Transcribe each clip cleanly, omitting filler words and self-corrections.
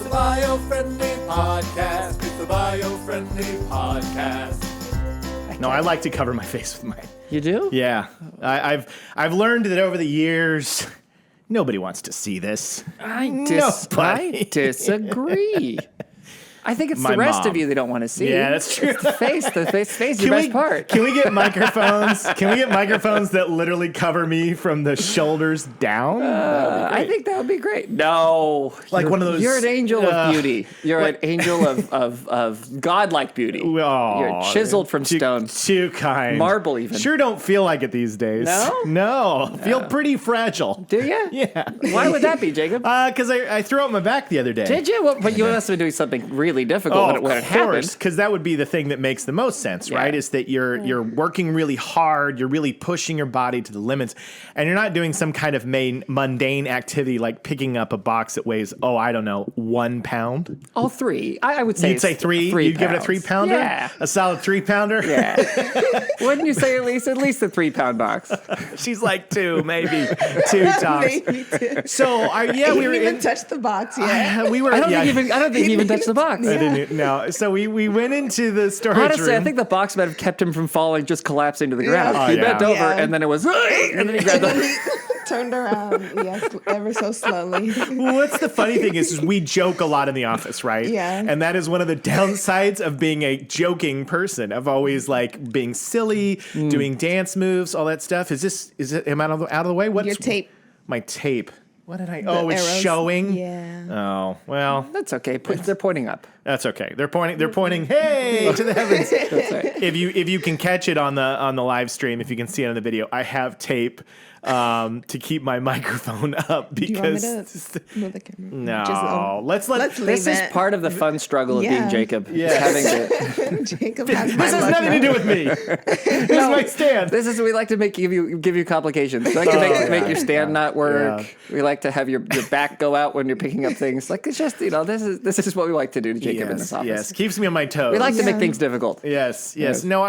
the Biofriendly Podcast. It's the Biofriendly Podcast. No, I like to cover my face with mine. You do? Yeah. I've learned that over the years, nobody wants to see this. I disagree. I think it's My the rest mom. of you they don't want to see. Yeah, that's true. The face is your best part. Can we get microphones? Can we get microphones that literally cover me from the shoulders down? I think that would be great. No. Like one of those- You're an angel of beauty. You're an angel of godlike beauty. Oh, You're chiseled from stone. Too kind. Marble even. Sure don't feel like it these days. No? No. Feel pretty fragile. Do you? Yeah. Why would that be, Jacob? Because I threw out my back the other day. Did you? Well, but you must have been doing something really difficult when it happened. Because that would be the thing that makes the most sense, right? Is that you're working really hard, you're really pushing your body to the limits, and you're not doing some kind of mundane activity like picking up a box that weighs, 1 pound. All three. I would say You'd say three? You'd give it a 3 pounder? Yeah. A solid 3 pounder? Yeah. Wouldn't you say at least a 3 pound box? She's like 2, maybe 2 tops. Maybe too. So He we didn't were even touch the box yet. we were. I don't think he even touched the box. I didn't. No. So we went into the storage Honestly, room. I think the box might have kept him from falling, just collapsing to the ground. Yeah. He Oh, yeah. bent over, Yeah. and then it was, and then he grabbed the. Turned around, yes, ever so slowly. What's the funny thing is we joke a lot in the office, right? Yeah. And that is one of the downsides of being a joking person, of always like being silly, doing dance moves, all that stuff. Am I out of the way? What's Your tape. My tape. What did I? The It's arrows. showing. Yeah. Oh well, That's okay. They're pointing up. that's okay. They're pointing. Hey, to the heavens. That's right. If you can catch it on the live stream, if you can see it on the video, I have tape to keep my microphone up Do you want me because to move the camera? no. Let's leave This is it. part of the fun struggle of being Yeah. Jacob. Yes. Having to. Jacob has my This has luck nothing to now. do with me. This is my stand. This is we like to give you complications. We like to make your stand not work. Yeah. We like to have your back go out when you're picking up things. Like it's just this is what we like to do to Jacob in this office. Yes, keeps me on my toes. We like to make Yeah. things difficult. Yes. Yes. No,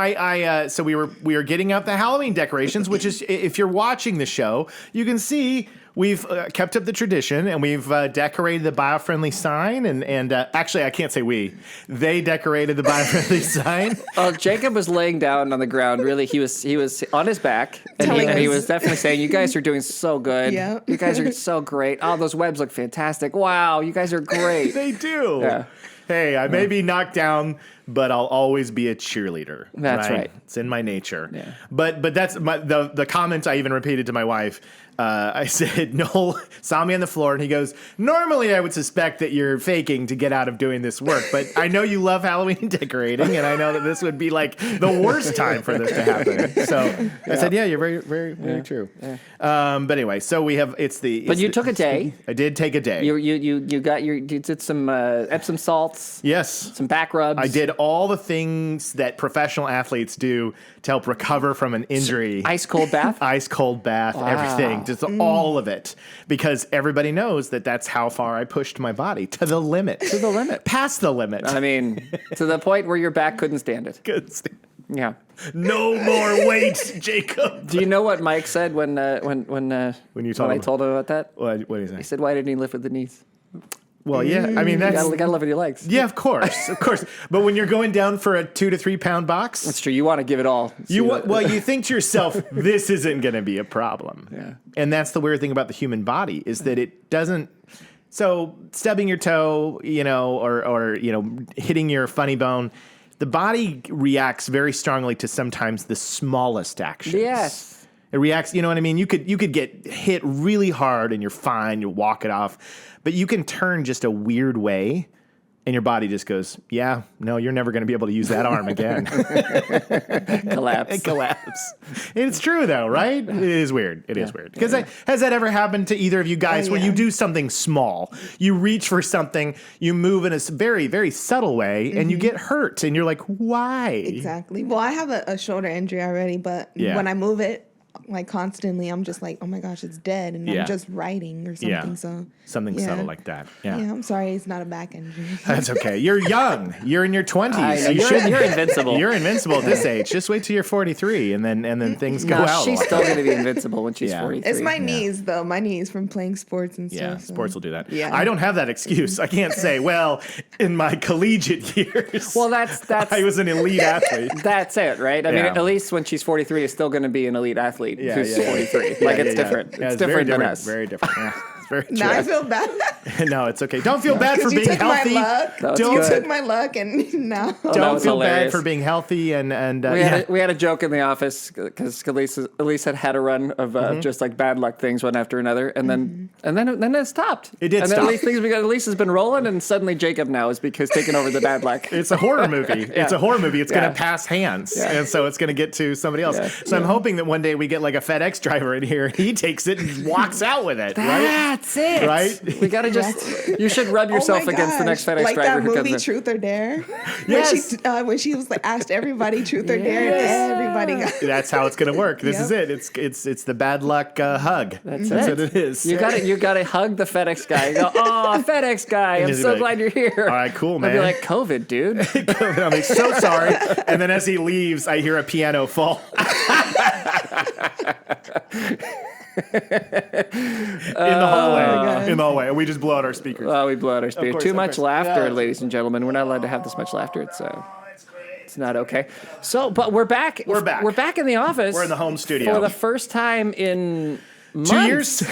so we were getting out the Halloween decorations, which is, if you're watching the show, you can see we've kept up the tradition and we've decorated the Biofriendly sign and actually I can't say we. They decorated the Biofriendly sign. Jacob was laying down on the ground. Really, he was on his back, and Telling he us. was definitely saying, "You guys are doing so good. Yeah. You guys are so great. Oh, those webs look fantastic. Wow, you guys are great." They do. Yeah. Hey, I may be knocked down, but I'll always be a cheerleader. That's right. It's in my nature. Yeah. But that's the comment I even repeated to my wife. I said, Noel saw me on the floor, and he goes, normally I would suspect that you're faking to get out of doing this work, but I know you love Halloween decorating, and I know that this would be like the worst time for this to happen. So I said, yeah, you're very, very, very true. Yeah. But anyway, so we have, But you took a day. I did take a day. You did some Epsom salts, Yes. some back rubs. I did all the things that professional athletes do to help recover from an injury. Ice cold bath. Ice cold bath, everything, just all of it, because everybody knows that that's how far I pushed my body to the limit, past the limit. I mean, to the point where your back couldn't stand it. Good. Yeah. No more weight, Jacob. Do you know what Mike said when you told I him? told him about that? What do you say? He said, "Why didn't he lift with the knees? Well, yeah, I mean that's You gotta lift with your legs." yeah, of course. But when you're going down for a 2 to 3 pound box, That's true. You want to give it all. you think to yourself, this isn't going to be a problem. Yeah. And that's the weird thing about the human body is that it doesn't. So stubbing your toe, or hitting your funny bone, the body reacts very strongly to sometimes the smallest actions. Yes. It reacts, you know what I mean? You could get hit really hard and you're fine, you walk it off, but you can turn just a weird way and your body just goes, yeah, no, you're never going to be able to use that arm again. Collapse. It collapse. It's true though, right? It is weird. It is weird. Because has that ever happened to either of you guys where you do something small, you reach for something, you move in a very, very subtle way and you get hurt and you're like, why? Exactly. Well, I have a shoulder injury already, but Yeah. when I move it, like constantly. I'm just like, oh my gosh, it's dead, and Yeah. I'm just writing or something. Yeah. So Something yeah. subtle like that. Yeah. Yeah, I'm sorry, it's not a back injury. That's okay. You're young. You're in your 20s. I know, You you're, shouldn't- you're invincible. You're invincible at this age. Just wait till you're 43, and then things go No, out. she's still going to be invincible when she's Yeah. 43. It's my knees though. My knees from playing sports and stuff. Yeah, so. sports will do that. Yeah. I don't have that excuse. I can't say, well, in my collegiate years, Well, that's I was an elite athlete. that's it, right? I mean, Yeah. at least when she's 43, is still going to be an elite athlete Yeah, who's yeah, yeah. 43. Yeah, Like, yeah, it's yeah. different. Yeah, It's very different than us. Very different. Yeah, it's very true. Now I feel bad. No, it's okay. Don't feel bad for Because you being took my healthy. luck. That was Don't You good. took my luck, and now. that Don't was feel bad hilarious. for being healthy and We had a joke in the office because Elise had a run of just like bad luck things one after another, and then it stopped. It did and stop. Then Elise has been rolling, and suddenly Jacob now is taking over the bad luck. It's a horror movie. It's a horror movie. It's Yeah. going to pass hands, Yeah. and so it's going to get to somebody else. Yeah. So I'm hoping that one day we get like a FedEx driver in here. He takes it and walks out with it. Right? That's it. Right? We gotta just. You should rub yourself Oh my against the next gosh. FedEx like driver that who movie comes in. Truth or Dare. Yes. When she was like asked everybody Truth or Dare, and everybody got. That's how it's going to work. This is Yep. it. It's the bad luck hug. That's it. what it is. You gotta hug the FedEx guy. You go, oh, FedEx guy, I'm just so be like, glad you're here. all right, cool, I'll man. be like, COVID, dude. I'm like, so sorry. And then as he leaves, I hear a piano fall. In the hallway. In the hallway. And we just blow out our speakers. Oh, we blow out our speakers. course, Too of much course. laughter, Yeah. ladies and gentlemen. We're not allowed to have this much laughter. It's not okay. So, but we're back. We're back. We're back in the office. We're in the home studio. for the first time in 2 months. years?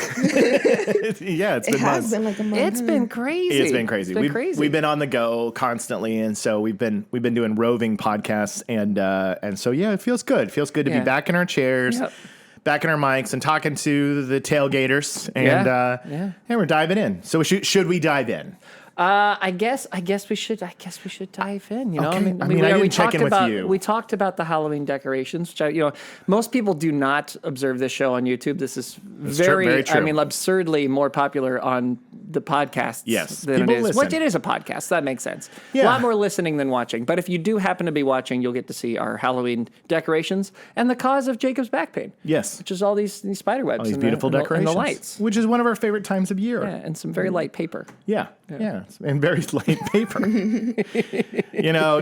Yeah, it's been It months. has been like a month. It's been crazy. It's been crazy. It's been crazy. We've been on the go constantly, and so we've been doing roving podcasts, and so yeah, it feels good. It feels good to Yeah. be back in our chairs, Yep. back in our mics, and talking to the tailgaters, and Yeah. we're diving in. So should we dive in? I guess we should dive in. You know, Okay. I mean, I didn't check in with you. We talked about the Halloween decorations, which most people do not observe this show on YouTube. This is very true. I mean, absurdly more popular on the podcasts. Yes. than People it is. listen. Which it is a podcast. That makes sense. A Yeah. lot more listening than watching. But if you do happen to be watching, you'll get to see our Halloween decorations and the cause of Jacob's back pain. Yes. Which is all these spider webs, These and beautiful the, decorations, and the lights. which is one of our favorite times of year. Yeah, and some very light paper. Yeah, and very light paper.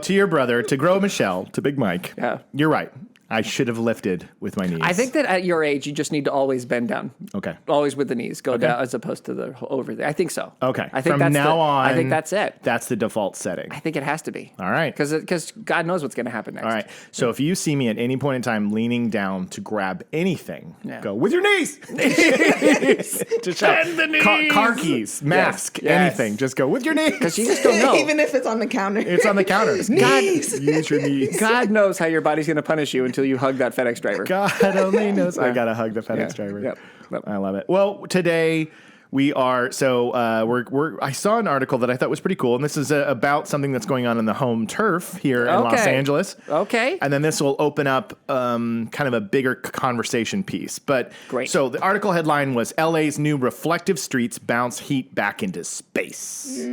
To your brother, to Grow Michelle, to Big Mike. Yeah. You're right. I should have lifted with my knees. I think that at your age, you just need to always bend down. Okay. Always with the knees, go down as opposed to the over there. I think so. Okay. I think From that's now on, I think that's it. That's the default setting. I think it has to be. All right. Because God knows what's going to happen next. All right. So if you see me at any point in time leaning down to grab anything, Yeah. go with your knees. Just Bend the knees. Car keys, mask, Yes. anything. Just go with your knees. Because you just don't know. Even if it's on the counter. It's on the counter. Knees. Use your knees. God knows how your body's going to punish you until you hug that FedEx driver. God only knows. I gotta hug the FedEx driver. Yep. I love it. Well, today we are I saw an article that I thought was pretty cool, and this is about something that's going on in the home turf here in Los Okay. Angeles. Okay. And then this will open up kind of a bigger conversation piece. But Great. So the article headline was LA's new reflective streets bounce heat back into space.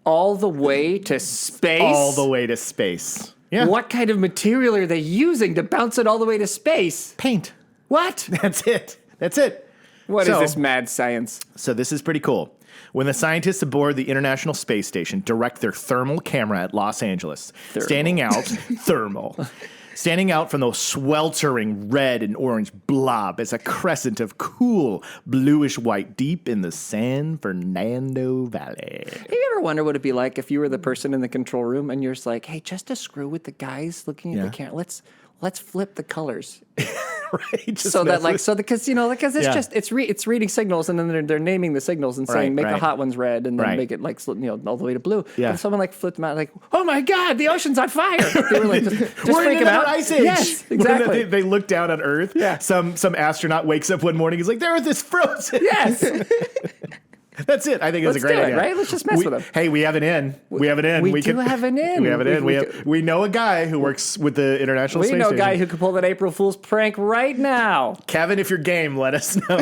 All the way to space? All the way to space. Yeah. What kind of material are they using to bounce it all the way to space? Paint. What? That's it. That's it. What is So- this mad science? So this is pretty cool. When the scientists aboard the International Space Station direct their thermal camera at Los Angeles, standing out from the sweltering red and orange blob is a crescent of cool bluish white deep in the San Fernando Valley. You ever wonder what it'd be like if you were the person in the control room and you're just like, hey, just to screw with the guys looking at Yeah. the camera, let's flip the colors. Right? Just So that mess with- because it's Yeah. just it's reading signals and then they're naming the signals and saying Right, make the right. hot ones red and then Right. make it like all the way to blue. Yeah. And someone like flipped them out like, oh my god, the ocean's on fire. They were like, just We're freak in them another out. ice age. Yes, When exactly. they look down on Earth. Yeah. Some astronaut wakes up one morning. He's like, "The Earth is frozen." Yes. That's it. I think it's a Let's great do it, idea. right? Let's just mess with them. Hey, we have an in. We have an in. We do have an in. We have an in. We We know a guy who works with the International We Space know a Station. guy who could pull that April Fool's prank right now. Kevin, if you're game, let us know.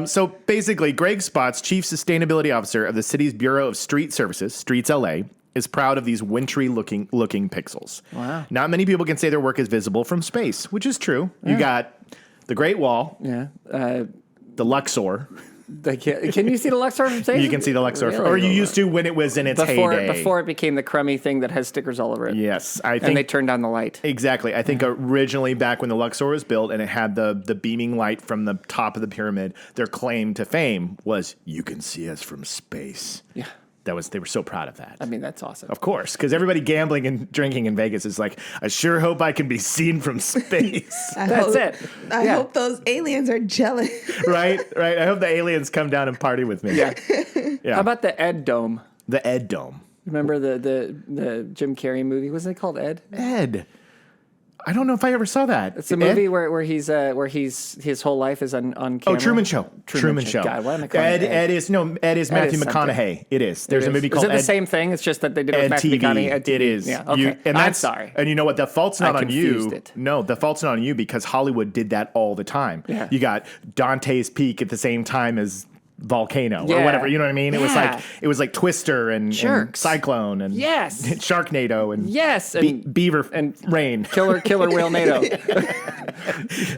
So basically, Greg Spots, Chief Sustainability Officer of the city's Bureau of Street Services, Streets LA, is proud of these wintry looking pixels. Wow. Not many people can say their work is visible from space, which is true. You got the Great Wall, the Luxor. Can you see the Luxor from space? You can see the Luxor, Really? or you used to when it was in its heyday. Before it became the crummy thing that has stickers all over it. Yes, I think. And they turned on the light. Exactly. I think originally back when the Luxor was built and it had the beaming light from the top of the pyramid, their claim to fame was, you can see us from space. Yeah. They were so proud of that. I mean, that's awesome. Of course, because everybody gambling and drinking in Vegas is like, I sure hope I can be seen from space. That's it. I hope those aliens are jealous. Right. I hope the aliens come down and party with me. Yeah. Yeah. How about the Ed Dome? The Ed Dome. Remember the Jim Carrey movie? Wasn't it called Ed? Ed. I don't know if I ever saw that. It's a movie where he's his whole life is on camera. Oh, Truman Show. Truman Show. God, why am I calling it Ed is Matthew is McConaughey. It is. There's a movie called Is it Ed. the same thing? It's just that they did it with Ed Matthew TV. McConaughey. Ed TV. It is. Yeah. Okay. I'm sorry. And you know what? The fault's not I on you. confused it. No, the fault's not on you because Hollywood did that all the time. Yeah. You got Dante's Peak at the same time as Volcano or Yeah. whatever. You know what I mean? Yeah. It was like Twister and Jerks. Cyclone and Yes. Sharknado and Yes. And Beaver and Rain. Killer Whale NATO.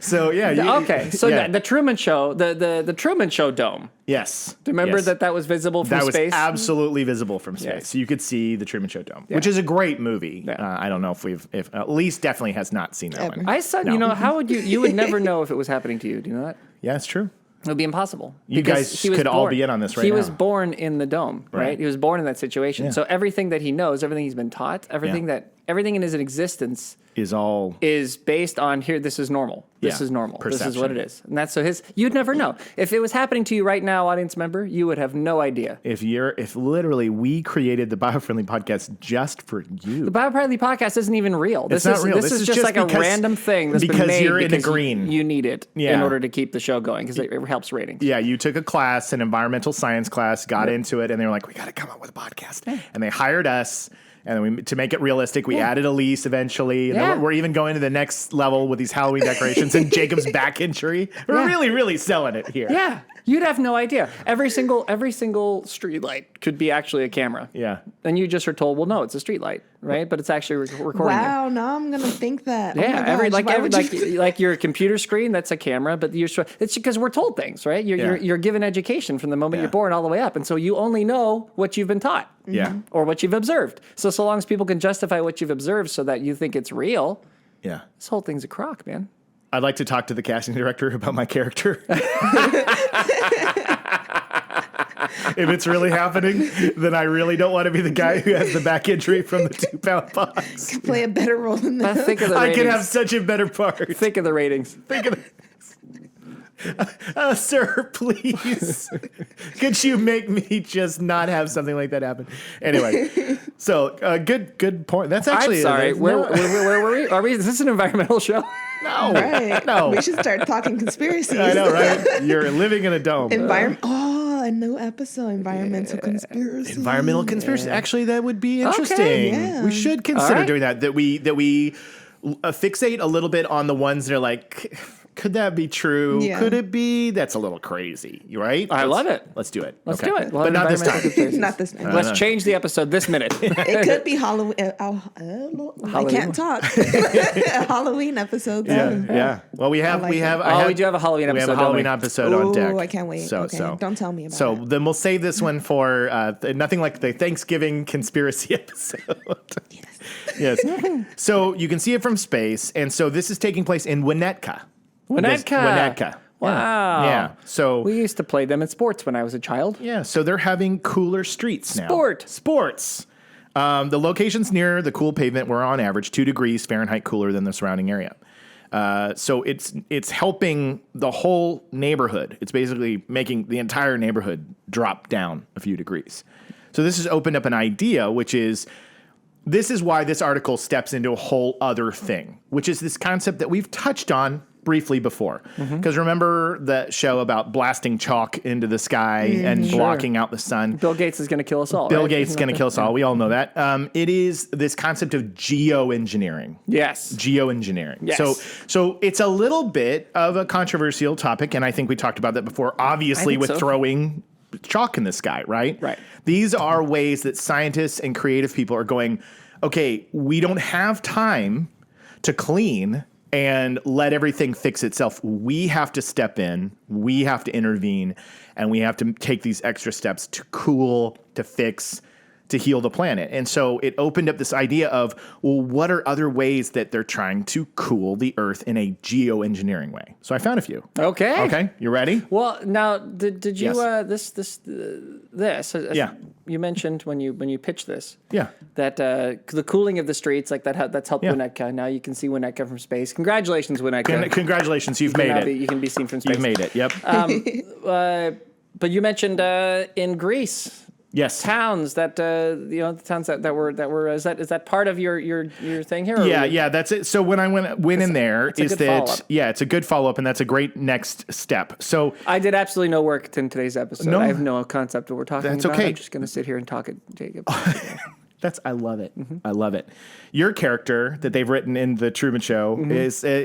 So yeah. Okay. So the Truman Show, the Truman Show Dome. Yes. Remember Yes. that was visible from That space? was absolutely visible from space. Yes. So you could see the Truman Show Dome, which is a great movie. Yeah. I don't know if Elise definitely has not seen that Ever. one. I said, No. how would you would never know if it was happening to you. Do you know that? Yeah, it's true. It would be impossible. You Because guys he was could all born- be in on this right He now. was born in the dome, right? Right. He was born in that situation. Yeah. So everything that he knows, everything he's been taught, everything in his existence Is all is based on here. This is normal. This Yeah. is normal. This is what Perception. it is. And that's you'd never know. If it was happening to you right now, audience member, you would have no idea. if literally we created the Biofriendly podcast just for you. The Biofriendly podcast isn't even real. This not is real. This is just like because- a random thing that's been because made you're in the because green. You need it in Yeah. order to keep the show going because it helps ratings. Yeah, you took a class, an environmental science class, got into it, and they were like, "We got to come up with a podcast," and they hired us. And then to make it realistic, we added Elise eventually. And Yeah. then we're even going to the next level with these Halloween decorations and Jacob's back injury. We're really, really selling it here. Yeah, you'd have no idea. Every single street light could be actually a camera. Yeah. And you just are told, well, no, it's a street light, right? But it's actually recording you. Wow, now I'm gonna think that. Yeah, oh my gosh, why would you- like your computer screen, that's a camera, but it's because we're told things, right? You're given education from the moment Yeah. you're born all the way up, and so you only know what you've been taught. Yeah. Or what you've observed. So long as people can justify what you've observed so that you think it's real, Yeah. this whole thing's a crock, man. I'd like to talk to the casting director about my character. If it's really happening, then I really don't want to be the guy who has the back injury from the 2-pound box. play a better role than But that. think of the I ratings. could have such a better part. Think of the ratings. Think of sir, please. Could you make me just not have something like that happen? Anyway, so good point. That's actually I'm sorry. that's Where not- were we? Are we? Is this an environmental show? no, Right. no. We should start talking conspiracies. I know, right? You're living in a dome. A new episode, environmental conspiracy. Environmental conspiracy. Actually, that would be interesting. yeah. We should consider right. doing that. That we fixate a little bit on the ones that are like, could that be true? Yeah. Could it be? That's a little crazy, right? I love it. Let's do it. Let's Okay. do it. We'll But have not this environmental time. conspiracies. Not this time. Let's change the episode this minute. It could be Halloween. I can't talk. Halloween episode. Yeah. Well, we have. like it. We do have a Halloween We have episode. a Halloween don't we? episode on deck. Ooh, I can't wait. Okay, don't tell me about So it. then we'll save this one for nothing like the Thanksgiving conspiracy episode. Yes. So you can see it from space, and so this is taking place in Winnetka. Winnetka. Wow. Yeah. So We used to play them in sports when I was a child. yeah. So they're having cooler streets now. Sports. The locations near the cool pavement were on average 2 degrees Fahrenheit cooler than the surrounding area. So it's helping the whole neighborhood. It's basically making the entire neighborhood drop down a few degrees. So this has opened up an idea, which is this is why this article steps into a whole other thing, which is this concept that we've touched on briefly before. Because remember that show about blasting chalk into the sky and blocking out the sun? Bill Gates is going to kill us all. Bill right? Gates is going to kill us all. We all know that. It is this concept of geoengineering. Yes. Geoengineering. Yes. So it's a little bit of a controversial topic, and I think we talked about that before. Obviously, think with so. throwing chalk in the sky, right? Right. These are ways that scientists and creative people are going, okay, we don't have time to clean and let everything fix itself. We have to step in, we have to intervene, and we have to take these extra steps to cool, to fix, to heal the planet. And so it opened up this idea of, well, what are other ways that they're trying to cool the Earth in a geoengineering way? So I found a few. Okay. You ready? Well, now, did you Yes. this? Yeah. You mentioned when you pitched this. Yeah. That the cooling of the streets, like that's helped Yeah. Winnetka. Now you can see Winnetka from space. Congratulations, Winnetka. Congratulations, you've made it. You can be seen from space. You've made it. Yep. But you mentioned in Greece. Yes. Towns that the towns that were is that part of your thing here? Or Yeah, that's it. So when I went in there, a good follow-up. it's a good follow up, and that's a great next step. So I did absolutely no work in today's episode. No. I have no concept of what we're talking That's about. okay. I'm just going to sit here and talk at Jacob. I love it. I love it. Your character that they've written in the Truman Show is, a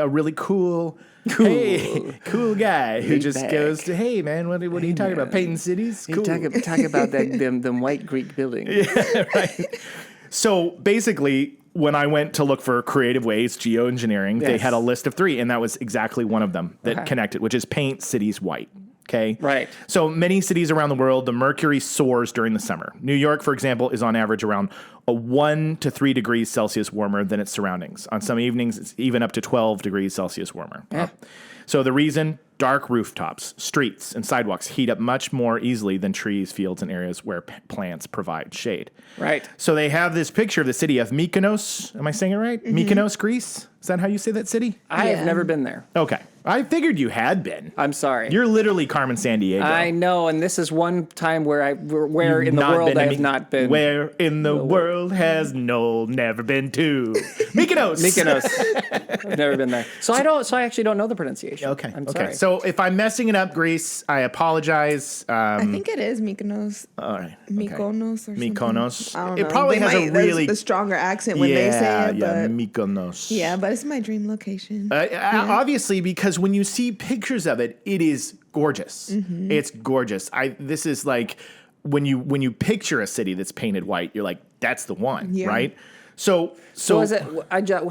really cool guy who just bag. goes to, hey man, what are you talking about? Painting cities? Cool. Talk about them white Greek buildings. Right. So basically, when I went to look for creative ways, geoengineering, they Yes. had a list of 3, and that was exactly one of them that connected, which is paint cities white. Okay. Right. So many cities around the world, the mercury soars during the summer. New York, for example, is on average around 1 to 3 degrees Celsius warmer than its surroundings. On some evenings, it's even up to 12 degrees Celsius warmer. Yeah. So the reason, dark rooftops, streets, and sidewalks heat up much more easily than trees, fields, and areas where plants provide shade. Right. So they have this picture of the city of Mykonos. Am I saying it right? Mykonos, Greece? Is that how you say that city? I have Yeah. never been there. Okay. I figured you had been. I'm sorry. You're literally Carmen Sandiego. I know, and this is one time where You've in the not world been I to have not been. Where in the world has Noel never been to? Mykonos. Mykonos. I've never been there. So I actually don't know the pronunciation. Okay. I'm okay. sorry. So if I'm messing it up, Greece, I apologize. I think it is Mykonos. All right. Okay. Mykonos or something. Mykonos. I don't It know. probably has a there's really the stronger accent when they say it, but Mykonos. yeah, but it's my dream location. Obviously, because when you see pictures of it, it is gorgeous. Mm-hmm. It's gorgeous. This is like when you picture a city that's painted white, you're like, that's the one, Yeah. right? So is it?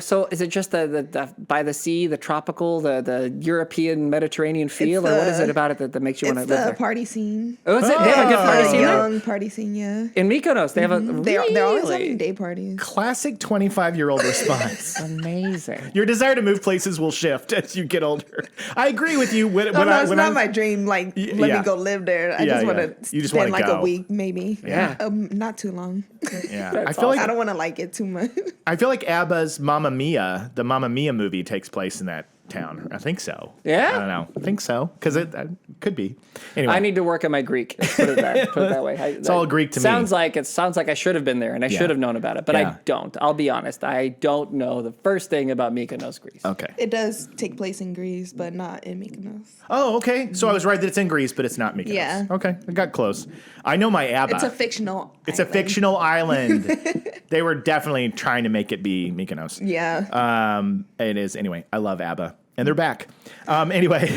So is it just the by the sea, the tropical, the European Mediterranean feel, or what is it about it that makes you want to It's live the there? party scene. Oh, is it? They have a good party The scene there? young party scene, yeah. In Mykonos, they have a They're always really having day parties. classic 25-year-old response. amazing. Your desire to move places will shift as you get older. I agree with you. When No, it's when not I'm- my dream. Like, let yeah. me go live there. I Yeah, just want yeah. to You just spend wanna like go. a week, maybe. Yeah. Not too long. Yeah, I feel like I don't want to like it too much. I feel like ABBA's Mamma Mia, the Mamma Mia movie, takes place in that town. I think so. Yeah? I don't know. I think so because it could be. Anyway, I need to work on my Greek. Let's put it that way. It's all Greek to me. Sounds like I should have been there and I should have known about it, but Yeah. I don't. I'll be honest. I don't know the first thing about Mykonos, Greece. Okay. It does take place in Greece, but not in Mykonos. Oh, okay. So I was right that it's in Greece, but it's not Mykonos. Yeah. Okay, I got close. I know my ABBA. It's a fictional. It's a island. fictional island. They were definitely trying to make it be Mykonos. Yeah. It is. Anyway, I love ABBA. And they're back. Anyway,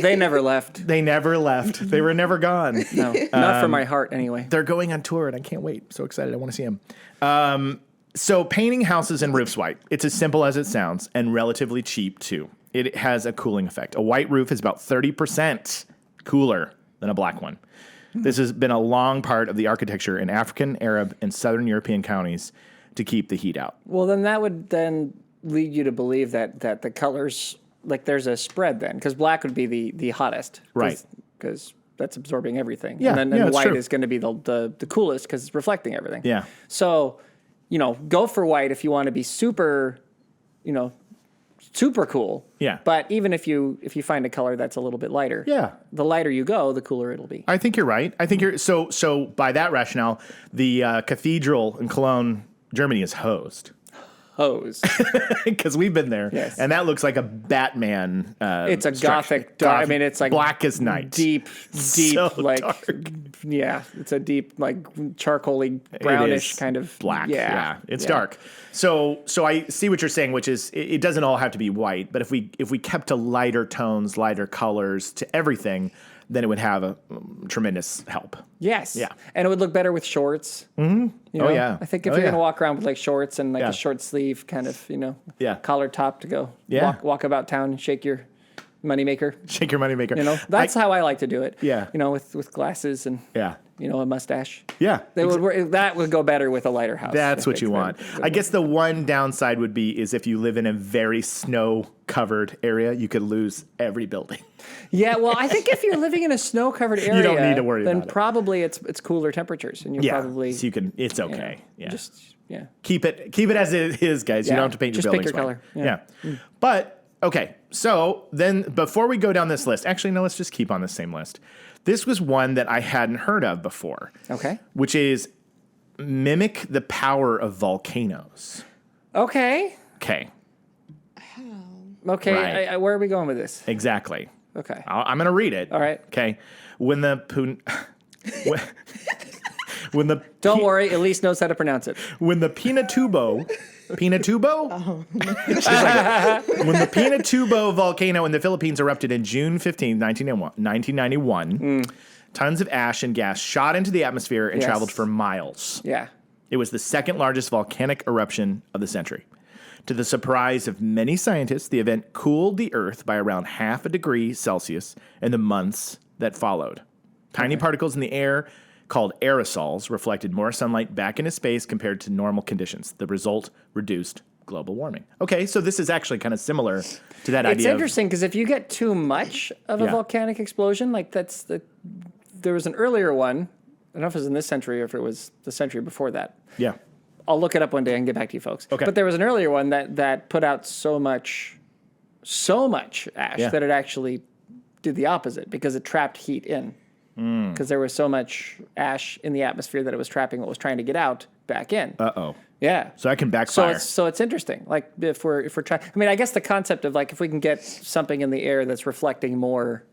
They never left. they never left. They were never gone. No, not for my heart anyway. They're going on tour, and I can't wait. So excited. I want to see them. So painting houses and roofs white, it's as simple as it sounds and relatively cheap, too. It has a cooling effect. A white roof is about 30% cooler than a black one. This has been a long part of the architecture in African, Arab, and Southern European counties to keep the heat out. Well, then that would then lead you to believe that the colors, like there's a spread then, because black would be the hottest. Right. Because that's absorbing everything. Yeah, And then yeah, the that's white true. is going to be the coolest because it's reflecting everything. Yeah. So, go for white if you want to be super, super cool. Yeah. But even if you find a color that's a little bit lighter, Yeah. the lighter you go, the cooler it'll be. I think you're right. I think you're so by that rationale, the cathedral in Cologne, Germany is hosed. Hose. Because we've been there. Yes. And that looks like a Batman It's a structure. gothic dark. I mean, it's like black as night. deep, So like dark. it's a deep, like charcoaly, brownish kind of black. Yeah, it's dark. So I see what you're saying, which is it doesn't all have to be white, but if we kept to lighter tones, lighter colors to everything, then it would have a tremendous help. Yes. Yeah. And it would look better with shorts. Mm-hmm. I think if you're going to walk around with like shorts and like a short sleeve kind of, collar top to go walk about town and shake your moneymaker. Shake your moneymaker. That's how I like to do it. Yeah. With glasses and a mustache. Yeah. That would go better with a lighter house. That's what you want. I guess the one downside would be is if you live in a very snow-covered area, you could lose every building. Yeah, well, I think if you're living in a snow-covered area, you don't need to worry about it. Then probably it's cooler temperatures, and you're probably so it's okay. Keep it as it is, guys. You don't have to paint your buildings. Just pick your color. Yeah. But okay, so then before we go down this list, actually no, let's just keep on the same list. This was one that I hadn't heard of before. Okay. Which is mimic the power of volcanoes. Okay. Okay. Okay. Right. Where are we going with this? Exactly. Okay. I'm going to read it. All right. Okay. When the Don't worry, Elise knows how to pronounce it. When the Pinatubo? She's like, when the Pinatubo volcano in the Philippines erupted in June 15, 1991, tons of ash and gas shot into the atmosphere and traveled for miles. Yeah. It was the second largest volcanic eruption of the century. To the surprise of many scientists, the event cooled the Earth by around 0.5 degrees Celsius in the months that followed. Tiny particles in the air, called aerosols, reflected more sunlight back into space compared to normal conditions. The result, reduced global warming. Okay, so this is actually kind of similar to that idea. It's interesting because if you get too much of a volcanic explosion, like there was an earlier one. I don't know if it was in this century or if it was the century before that. Yeah. I'll look it up one day and get back to you folks. Okay. But there was an earlier one that put out so much ash that it actually did the opposite because it trapped heat in. Because there was so much ash in the atmosphere that it was trapping what was trying to get out back in. Uh-oh. Yeah. So that can backfire. So it's interesting. Like if we're trying, I mean, I guess the concept of like if we can get something in the air that's reflecting more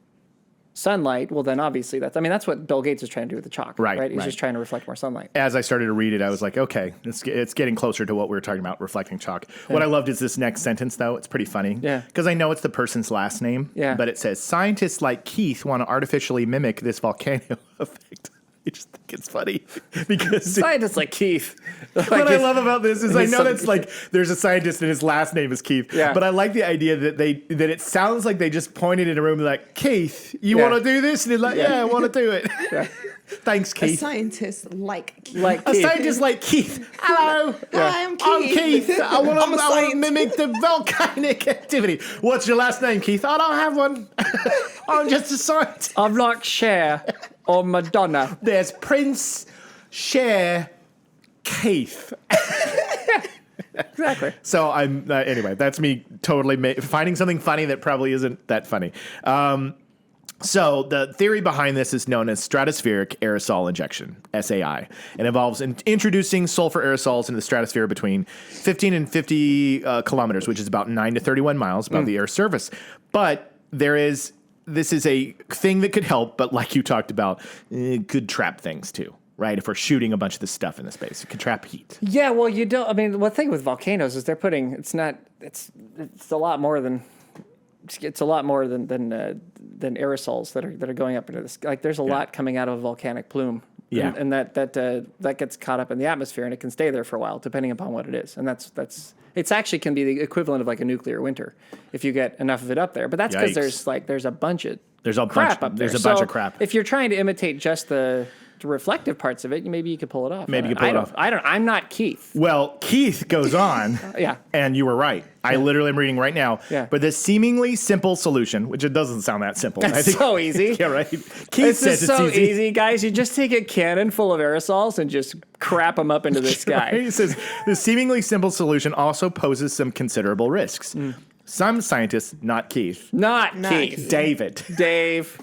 sunlight, well then obviously that's what Bill Gates is trying to do with the chalk. Right. He's just trying to reflect more sunlight. As I started to read it, I was like, okay, it's getting closer to what we were talking about, reflecting chalk. Yeah. What I loved is this next sentence, though. It's pretty funny. Yeah. Because I know it's the person's last name. Yeah. But it says, scientists like Keith want to artificially mimic this volcano effect. I just think it's funny because scientists like Keith. What I love about this is I know that's like there's a scientist and his last name is Keith. Yeah. But I like the idea that it sounds like they just pointed in a room like, Keith, you want to do this? And he's like, I want to do it. Yeah. Thanks, Keith. A scientist like Keith. A scientist like Keith. Hello. Hi, I'm Keith. I'm Keith. I want to mimic the volcanic activity. What's your last name, Keith? I don't have one. I'm just a scientist. I'm like Cher or Madonna. There's Prince, Cher, Keith. Exactly. So I'm anyway. That's me totally finding something funny that probably isn't that funny. So the theory behind this is known as stratospheric aerosol injection, SAI, and involves introducing sulfur aerosols into the stratosphere between 15 and 50 kilometers, which is about 9 to 31 miles above the Earth's surface. But this is a thing that could help, but like you talked about, it could trap things too. Right, if we're shooting a bunch of this stuff in the space, it can trap heat. Yeah, well, you don't. I mean, one thing with volcanoes is they're putting. It's a lot more than. It's a lot more than aerosols that are going up into this. Like, there's a lot coming out of a volcanic plume. Yeah, and that gets caught up in the atmosphere, and it can stay there for a while, depending upon what it is. And it's actually can be the equivalent of like a nuclear winter if you get enough of it up there. But that's because there's a bunch of crap up there. There's a bunch of crap. If you're trying to imitate just the reflective parts of it, maybe you could pull it off. Maybe you could pull it off. I'm not Keith. Well, Keith goes on. Yeah. And you were right. I literally am reading right now. Yeah. But this seemingly simple solution, which it doesn't sound that simple. It's so easy. Yeah, right. Keith it's says so it's easy. guys. You just take a cannon full of aerosols and just crap them up into the sky. Right? He says the seemingly simple solution also poses some considerable risks. Some scientists, not Keith. Not Keith. David. Dave.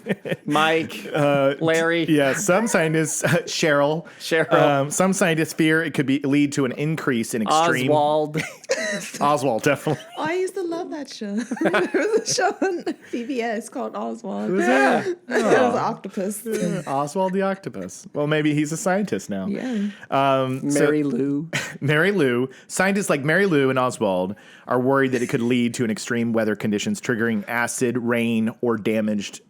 Mike. Larry. Yeah, some scientists, Cheryl. Cheryl. Some scientists fear it could lead to an increase in extreme. Oswald. Oswald, definitely. Oh, I used to love that show. There was a show on PBS called Oswald. Yeah. It was an octopus. Oswald the octopus. Well, maybe he's a scientist now. Yeah. Mary Lou. Mary Lou. Scientists like Mary Lou and Oswald are worried that it could lead to an extreme weather conditions triggering acid rain or damage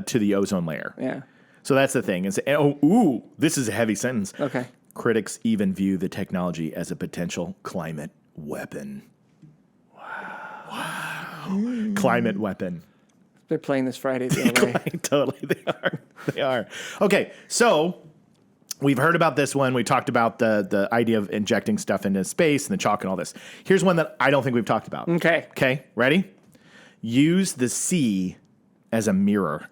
to the ozone layer. Yeah. So that's the thing. This is a heavy sentence. Okay. Critics even view the technology as a potential climate weapon. Wow. Climate weapon. They're playing this Friday the other way. Totally, they are. Okay, so we've heard about this one. We talked about the idea of injecting stuff into space and the chalk and all this. Here's one that I don't think we've talked about. Okay. Okay, ready? Use the sea as a mirror.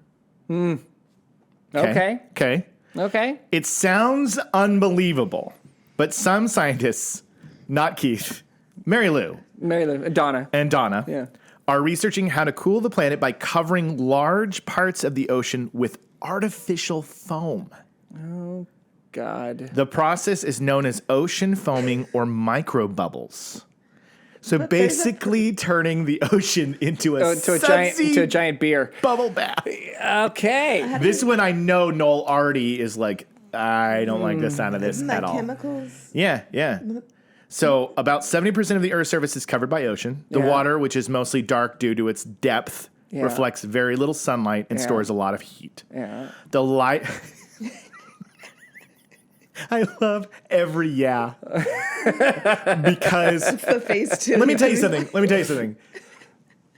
Okay. Okay. Okay. It sounds unbelievable, but some scientists, not Keith, Mary Lou, Donna. and Donna, Yeah. are researching how to cool the planet by covering large parts of the ocean with artificial foam. God. The process is known as ocean foaming or microbubbles. So basically turning the ocean into a giant beer. bubble bath. Okay. This one I know Noel already is like, I don't like the sound of this Isn't at that all. chemicals? Yeah. So about 70% of the Earth's surface is covered by ocean. The Yeah. water, which is mostly dark due to its depth, Yeah. reflects very little sunlight and Yeah. stores a lot of heat. Yeah. The light... I love every because The face too. let me tell you something.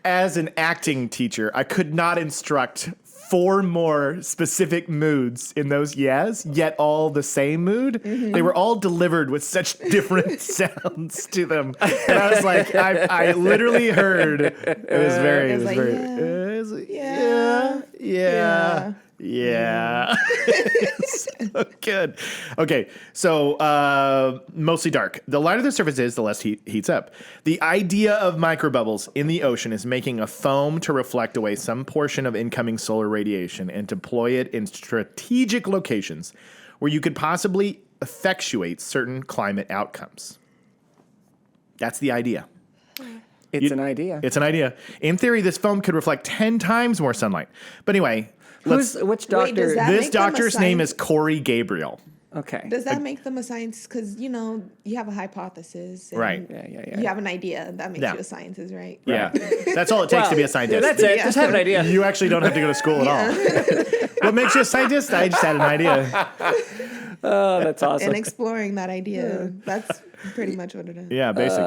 As an acting teacher, I could not instruct 4 more specific moods in those yet all the same mood. Mm-hmm. They were all delivered with such different sounds to them. And I was like, I literally heard, it was very, yeah. So good. Okay, so mostly dark. The lighter the surface is, the less heats up. The idea of microbubbles in the ocean is making a foam to reflect away some portion of incoming solar radiation and deploy it in strategic locations where you could possibly effectuate certain climate outcomes. That's the idea. It's an idea. It's an idea. In theory, this foam could reflect 10 times more sunlight. But anyway... Which doctor? does that This make them a doctor's name is scientist? Corey Gabriel. Okay. Does that make them a scientist? Because, you have a hypothesis. And Right. Yeah. You have an idea. That makes Yeah. you a scientist, right? Yeah. That's all it takes to be a scientist. That's it. Just have an idea. You actually don't have to go to school at all. What makes you a scientist? I just had an idea. Oh, that's awesome. And exploring that idea. That's pretty much what it is. Yeah, basically.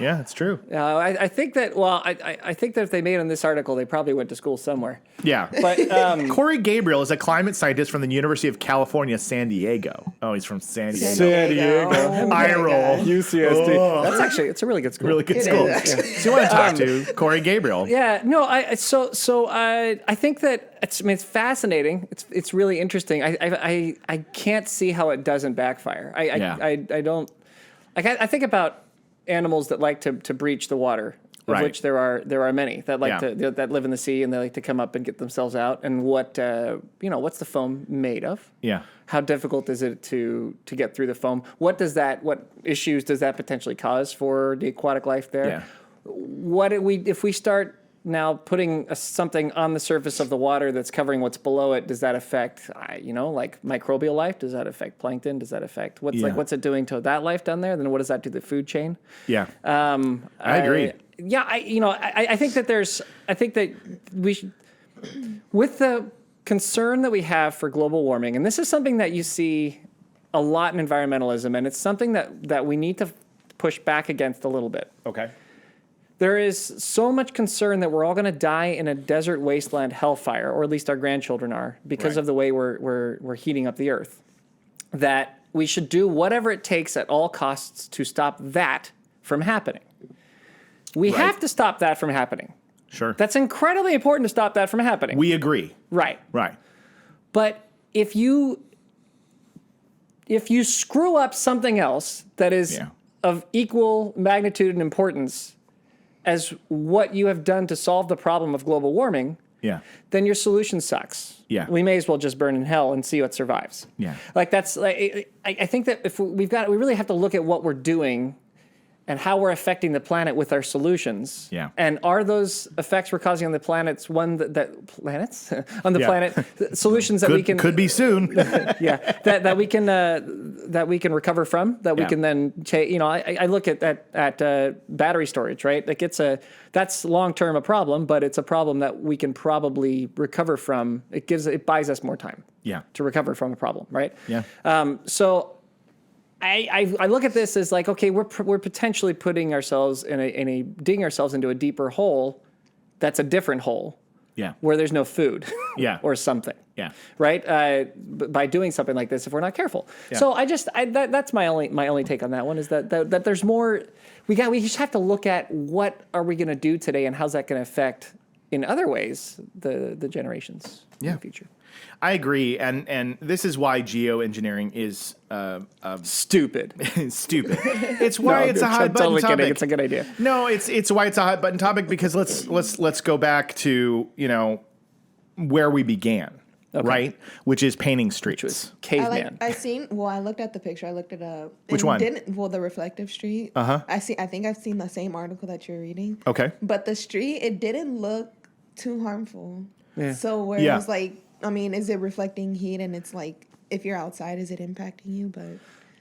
Yeah, it's true. I think that. Well, I think that if they made it in this article, they probably went to school somewhere. Yeah. But Corey Gabriel is a climate scientist from the University of California, San Diego. Oh, he's from San Diego. San Diego. Oh, Eye my roll. God. UCSD. Oh. That's actually it's a really good school. Really good It school. is, actually. So you want to talk to Corey Gabriel. Yeah, no, I think that it's fascinating. It's really interesting. I can't see how it doesn't backfire. I don't. Like I think about animals that like to breach the water, of Right. which there are many that like Yeah. that live in the sea and they like to come up and get themselves out. And what's the foam made of? Yeah. How difficult is it to get through the foam? What issues does that potentially cause for the aquatic life there? Yeah. If we start now putting something on the surface of the water that's covering what's below it, does that affect, like microbial life? Does that affect plankton? Does that affect what's it doing to that life down there? Then what does that do to the food chain? Yeah. I agree. I think that we should, with the concern that we have for global warming, and this is something that you see a lot in environmentalism, and it's something that we need to push back against a little bit. Okay. There is so much concern that we're all going to die in a desert wasteland hellfire, or at least our grandchildren are, because of the way we're heating up the earth, that we should do whatever it takes at all costs to stop that from happening. We have to stop that from happening. Sure. That's incredibly important to stop that from happening. We agree. Right. Right. But if you screw up something else that is of equal magnitude and importance as what you have done to solve the problem of global warming, then your solution sucks. Yeah. We may as well just burn in hell and see what survives. Yeah. Like I think that if we really have to look at what we're doing and how we're affecting the planet with our solutions. Yeah. And are those effects we're causing on the planets on the Yeah. planet solutions that we can could be soon. that we can recover from, that we Yeah. can then take. I look at battery storage, right? Like that's long term a problem, but it's a problem that we can probably recover from. It buys us more time. Yeah. To recover from a problem, right? Yeah. So I look at this as like, okay, we're potentially putting ourselves digging ourselves into a deeper hole. That's a different hole. Yeah. Where there's no food. Yeah. Or something. Yeah. Right. By doing something like this, if we're not careful. Yeah. So that's my only take on that one is that there's more. We just have to look at what are we going to do today and how's that going to affect in other ways the generations in the future. I agree, and this is why geoengineering is Stupid. stupid. It's why it's a hot button totally topic. kidding. It's a good idea. No, it's why it's a hot button topic because let's go back to where we began, right? Which is painting streets. Which was caveman. I looked at the picture. I looked it up. Which one? The reflective street. I think I've seen the same article that you're reading. Okay. But the street, it didn't look too harmful. Yeah. So where it was like, is it reflecting heat? And it's like, if you're outside, is it impacting you? But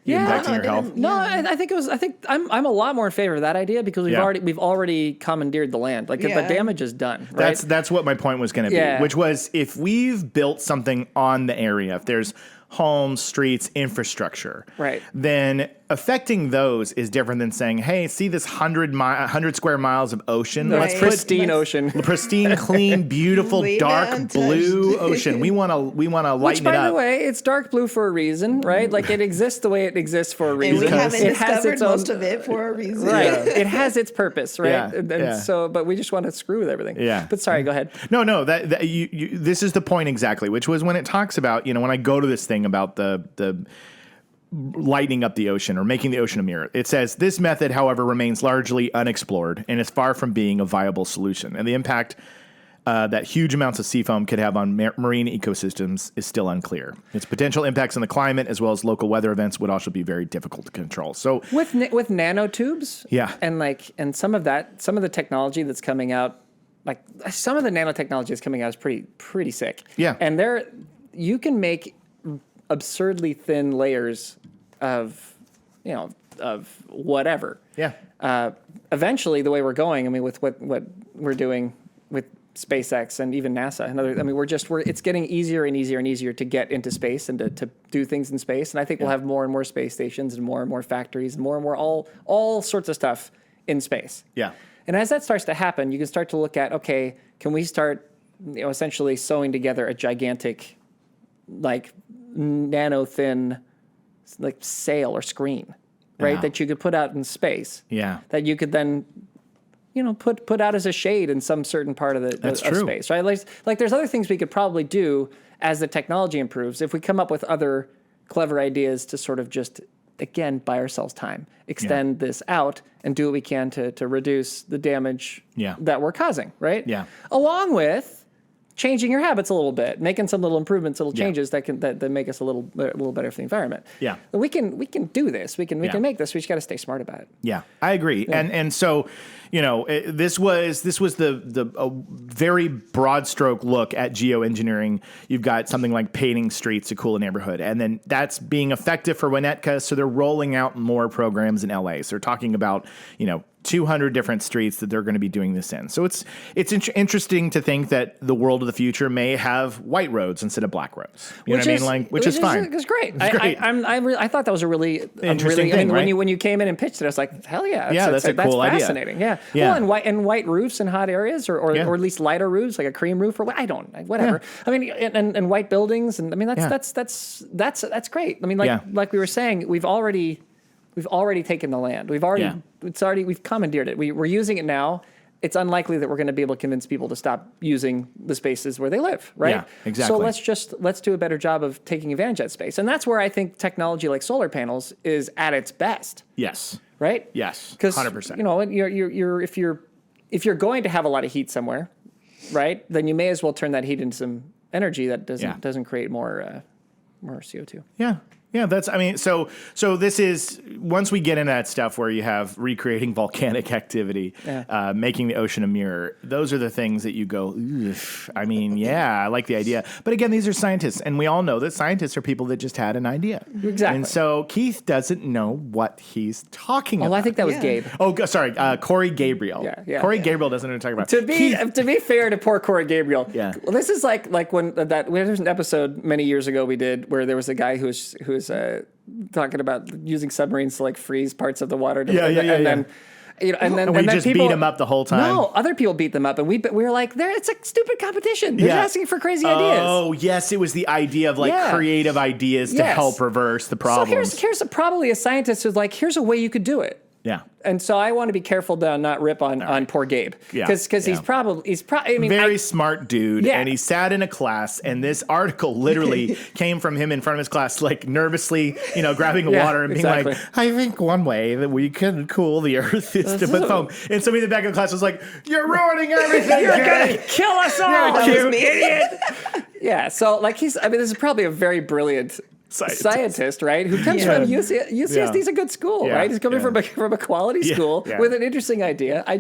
impacting your health. No, I think I'm a lot more in favor of that idea because we've already commandeered the land. Like the damage is done. Right? That's what my point was going to be, which was if we've built something on the area, if there's homes, streets, infrastructure, right, then affecting those is different than saying, hey, see this 100 square miles of ocean? Let's pristine ocean. Pristine, clean, beautiful, dark blue ocean. We want to lighten Which, by it up. the way, it's dark blue for a reason, right? Like it exists the way it exists for a reason. And we haven't it has discovered its own, most of it for a reason. Right. It has its purpose, right? Yeah, And so, but we just want to screw with everything. Yeah. But sorry, go ahead. No, that this is the point exactly, which was when it talks about, when I go to this thing about the lightening up the ocean or making the ocean a mirror. It says this method, however, remains largely unexplored and is far from being a viable solution. And the impact that huge amounts of seafoam could have on marine ecosystems is still unclear. Its potential impacts on the climate as well as local weather events would also be very difficult to control. So with nanotubes, and some of the technology that's coming out, like some of the nanotechnology that's coming out is pretty sick. Yeah, and you can make absurdly thin layers of whatever. Yeah. Eventually, the way we're going, with what we're doing with SpaceX and even NASA and other, it's getting easier and easier and easier to get into space and to do things in space. And I think we'll have more and more space stations and more factories and more all sorts of stuff in space. Yeah. And as that starts to happen, you can start to look at, okay, can we start, essentially sewing together a gigantic, like nano thin, like sail or screen, right? Yeah. That you could put out in space. Yeah. That you could then, put out as a shade in some certain part of space, right? Like there's other things we could probably do as the technology improves if we come up with other clever ideas to sort of just, again, buy ourselves time, extend this out and do what we can to reduce the damage that we're causing, right? Yeah. Along with changing your habits a little bit, making some little improvements, little changes that make us a little better for the environment. Yeah. But we can do this. We can make this. We just got to stay smart about it. Yeah, I agree. Yeah. And so, this was the very broad stroke look at geoengineering. You've got something like painting streets to cool a neighborhood, and then that's being effective for Winnetka. So they're rolling out more programs in LA. So they're talking about 200 different streets that they're going to be doing this in. So it's interesting to think that the world of the future may have white roads instead of black roads. Which is fine. It's great. I thought that was a really interesting thing, right? When you came in and pitched it, I was like, hell yeah. That's a cool idea. Fascinating. Yeah. Well, and white roofs in hot areas or at least lighter roofs, like a cream roof or whatever. Yeah. And white buildings. And that's great. Like we were saying, we've already taken the land. We've commandeered it. We're using it now. It's unlikely that we're going to be able to convince people to stop using the spaces where they live, right? Yeah, exactly. So let's do a better job of taking advantage of that space. And that's where I think technology like solar panels is at its best. Yes. Right? Yes. Because 100%. if you're going to have a lot of heat somewhere, right? Then you may as well turn that heat into some energy that doesn't create more CO2. Yeah. Yeah, so this is, once we get into that stuff where you have recreating volcanic activity, making the ocean a mirror, those are the things that you go, I mean, yeah, I like the idea. But again, these are scientists, and we all know that scientists are people that just had an idea. Exactly. And so Keith doesn't know what he's talking about. I think that was Gabe. Oh, sorry, Corey Gabriel. Yeah. Corey Gabriel doesn't know what I'm talking about. To be fair to poor Corey Gabriel, Yeah. well, this is like when there's an episode many years ago we did where there was a guy who was talking about using submarines to like freeze parts of the water. Then and then we just people beat him up the whole time. No, other people beat them up, and we were like, it's a stupid competition. They're asking for crazy ideas. Oh yes, it was the idea of like creative ideas to help reverse the problems. So here's probably a scientist who's like, here's a way you could do it. Yeah. And so I want to be careful to not rip on poor Gabe. Because he's probably very smart dude. Yeah. And he sat in a class, and this article literally came from him in front of his class, like nervously, grabbing water and being like, I think one way that we can cool the earth is to put foam. And somebody in the back of the class was like, you're ruining everything. You're going to kill us all, You're you idiot. Yeah. So like this is probably a very brilliant scientist, right? Who comes from UCSD's a good school, right? He's coming from a quality school with an interesting idea. I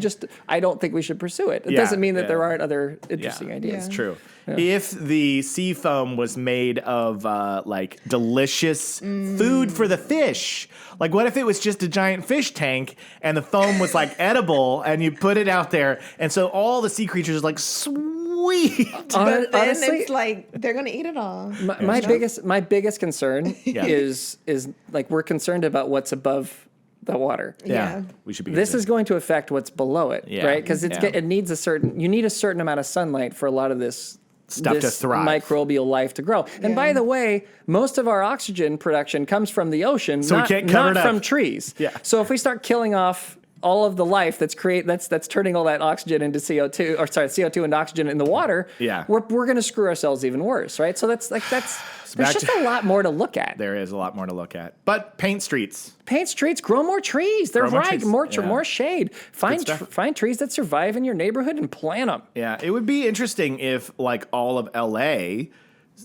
don't think we should pursue it. It doesn't mean that there aren't other interesting ideas. It's true. Yeah. If the sea foam was made of like delicious food for the fish, like what if it was just a giant fish tank and the foam was like edible and you put it out there, and so all the sea creatures are like sweet. But then honestly, it's like they're gonna eat it all. My biggest concern is like we're concerned about what's above the water. Yeah. We should be. This is going to affect what's below it, right? Because it needs you need a certain amount of sunlight for a lot of this stuff to thrive, microbial life to grow. And by the way, most of our oxygen production comes from the ocean, so we can't cover not from trees. Yeah. So if we start killing off all of the life that's turning all that oxygen into CO2 into oxygen in the water, we're going to screw ourselves even worse, right? So there's just a lot more to look at. There is a lot more to look at. But paint streets, grow more trees. They're right. Trees. More shade. Find trees that survive in your neighborhood and plant them. Yeah, it would be interesting if like all of LA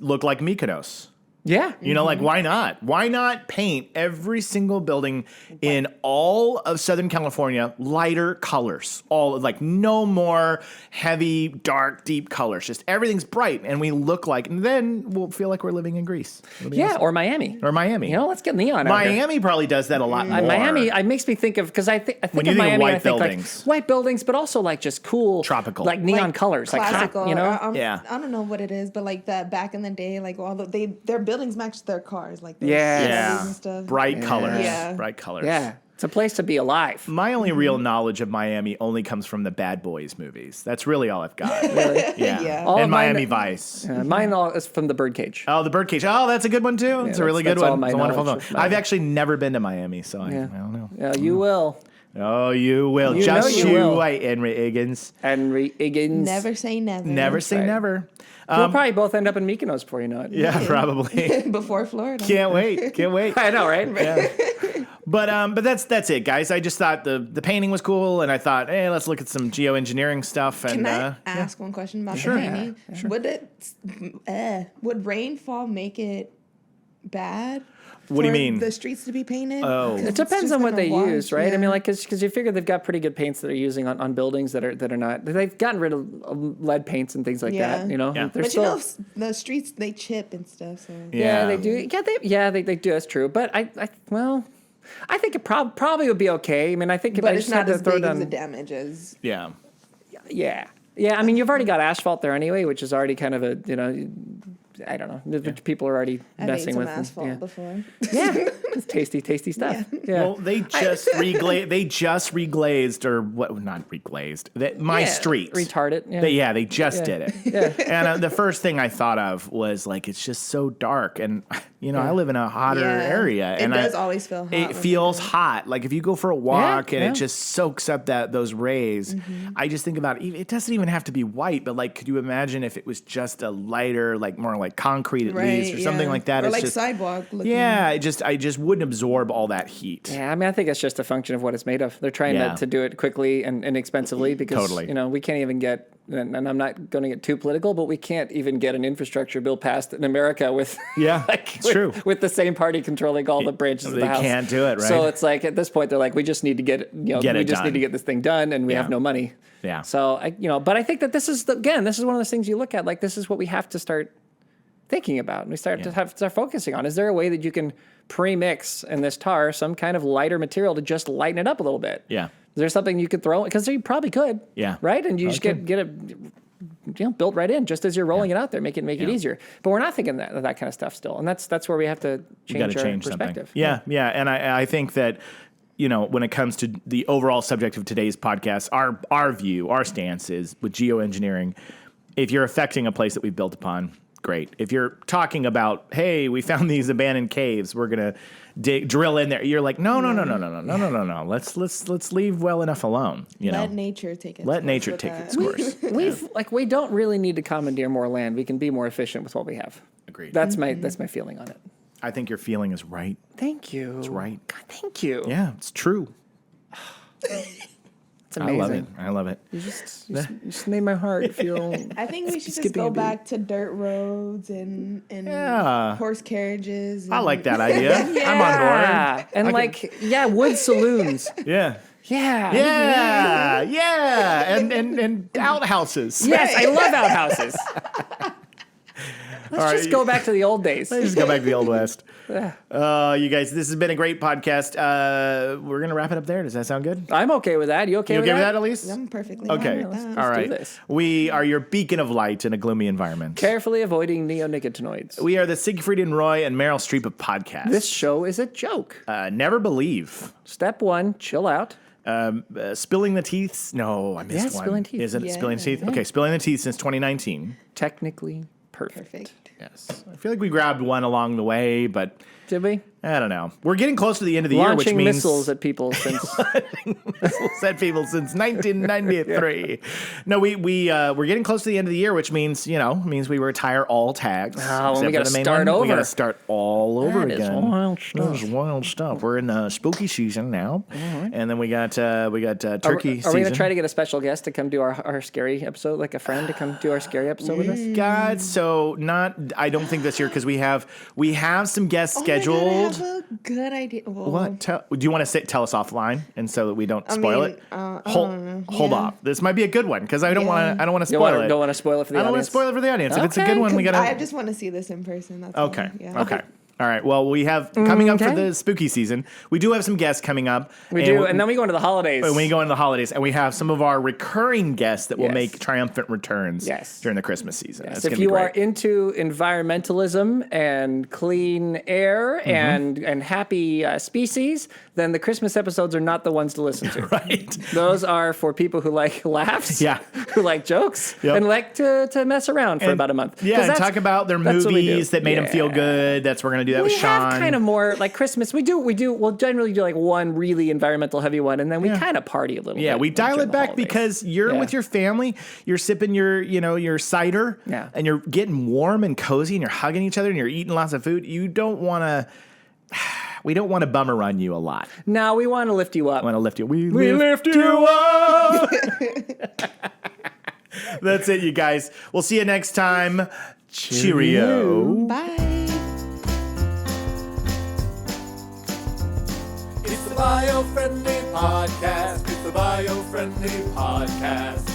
looked like Mykonos. Yeah. Like, why not? Why not paint every single building in all of Southern California lighter colors? All like no more heavy, dark, deep colors. Just everything's bright, and we look like, and then we'll feel like we're living in Greece. Or Miami. Let's get neon. Miami probably does that a lot more. Miami, it makes me think of, because I think when you of think Miami, of white I think buildings. like white buildings, but also like just cool, tropical, like neon colors, classical. like I don't know what it is, but like that back in the day, like their buildings matched their cars, like and stuff. Bright colors, bright colors. Yeah, it's a place to be alive. My only real knowledge of Miami only comes from the Bad Boys movies. That's really all I've got. Really? Yeah. And Miami Vice. Mine all is from the Birdcage. Oh, the Birdcage. Oh, that's a good one too. It's a really good one. It's a wonderful one. I've actually never been to Miami, so I don't know. Yeah, you will. Oh, you will. Just you will. Henry Higgins. Never say never. Never say never. We'll probably both end up in Mykonos before you know it. Yeah, probably. Before Florida. Can't wait. I know, right? Yeah. But that's it, guys. I just thought the painting was cool, and I thought, hey, let's look at some geoengineering stuff. And can I ask one question about the painting? Yeah, sure. Would rainfall make it bad? What do you mean? The streets to be painted? Oh, it depends on what they use, right? Yeah. I mean, like, because you figure they've got pretty good paints that are using on buildings that are not. They've gotten rid of lead paints and things like that. Yeah. But still, the streets they chip and stuff. So. Yeah, they do. They do. That's true. But I think it probably would be okay. I mean, I think, but it's not as big as the damage as. Yeah. Yeah. I mean, you've already got asphalt there anyway, which is already kind of a I don't know. People are already messing with asphalt before. Yeah, it's tasty stuff. Yeah. Well, they just reglazed or what? Not reglazed. My street. Retard it. Yeah. They just did it. Yeah. And the first thing I thought of was like, it's just so dark, and I live in a hotter area, and it does always feel hot. It feels hot. Like if you go for a walk and it just soaks up those rays. I just think about it. It doesn't even have to be white, but like, could you imagine if it was just a lighter, like more like like concrete at least or something like that. Or It's like just, sidewalk looking. yeah, I just wouldn't absorb all that heat. Yeah, I mean, I think it's just a function of what it's made of. They're trying to do it quickly and inexpensively because, Totally. we can't even get, and I'm not going to get too political, but we can't even get an infrastructure bill passed in America with, It's true. with the same party controlling all the branches of the House. They can't do it, right? So it's like, at this point, they're like, we just need to get it, need to get this thing done, and we have no money. Yeah. So, but I think that this is one of those things you look at, like, this is what we have to start thinking about, and we start focusing on. Is there a way that you can pre-mix in this tar some kind of lighter material to just lighten it up a little bit? Yeah. Is there something you could throw? Because you probably could. Yeah. Right? And you just get it built right in just as you're rolling it out there, make it easier. But we're not thinking that kind of stuff still, and that's where we have to change our perspective. Yeah, and I think that when it comes to the overall subject of today's podcast, our view, our stance is with geoengineering. If you're affecting a place that we've built upon, great. If you're talking about, hey, we found these abandoned caves, we're gonna drill in there. You're like, no. Let's leave well enough alone. Let nature take its course. We don't really need to commandeer more land. We can be more efficient with what we have. Agreed. That's my feeling on it. I think your feeling is right. Thank you. It's right. God, thank you. Yeah, it's true. It's amazing. I love it. You just made my heart feel. I think we should just go back to dirt roads and horse carriages. I like that idea. I'm on board. And wood saloons. Yeah. Yeah. And outhouses. Yes, I love outhouses. Let's just go back to the old days. Let's just go back to the Old West. You guys, this has been a great podcast. We're going to wrap it up there. Does that sound good? I'm okay with that. You okay with that? Elise? I'm perfectly okay. fine with that. All right. do this. We are your beacon of light in a gloomy environment. Carefully avoiding neonicotinoids. We are the Siegfried and Roy and Meryl Streep of podcasts. This show is a joke. Never believe. Step 1, chill out. Spilling the teeth. No, I missed one. Spilling teeth. Isn't it spilling teeth? Okay, spilling the teeth since 2019. Technically perfect. Yes. I feel like we grabbed one along the way, but did we? I don't know. We're getting close to the end of the year, which means launching missiles at people since since 1993. No, we're getting close to the end of the year, which means we retire all tags. Oh, we got to start over. We got to start all over again. That is wild stuff. That is wild stuff. We're in spooky season now, and then we got turkey season. Are we going to try to get a special guest to come do our scary episode, like a friend to come do our scary episode with us? God, so I don't think this year because we have some guests scheduled. I have a good idea. Well, What? Do you want to tell us offline, and so that we don't spoil it? Hold off. This might be a good one because I don't want to spoil it. Don't want to spoil it for the audience. I don't want to spoil it for the audience. If it's a good one, we gotta. I just want to see this in person. That's Okay. all. Yeah. Okay. All right. Well, we have coming up for the spooky season. We do have some guests coming up. We do, and then we go into the holidays. We go into the holidays, and we have some of our recurring guests that will make triumphant returns during the Christmas season. Yes. If you are into environmentalism and clean air and happy species, then the Christmas episodes are not the ones to listen to. Right. Those are for people who like laughs, who like jokes, and like to mess around for about a month. Yeah, and talk about their movies that made them feel good. That's we're gonna do that with Sean. We have kind of more like Christmas. We'll generally do like one really environmental heavy one, and then we kind of party a little bit. Yeah, we dial it back because you're with your family, you're sipping your cider, and you're getting warm and cozy, and you're hugging each other, and you're eating lots of food. You don't want to. We don't want to bummer run you a lot. No, we want to lift you up. We want to lift you. We lift you up. That's it, you guys. We'll see you next time. Cheerio. Bye. It's the Biofriendly Podcast. It's the Biofriendly Podcast.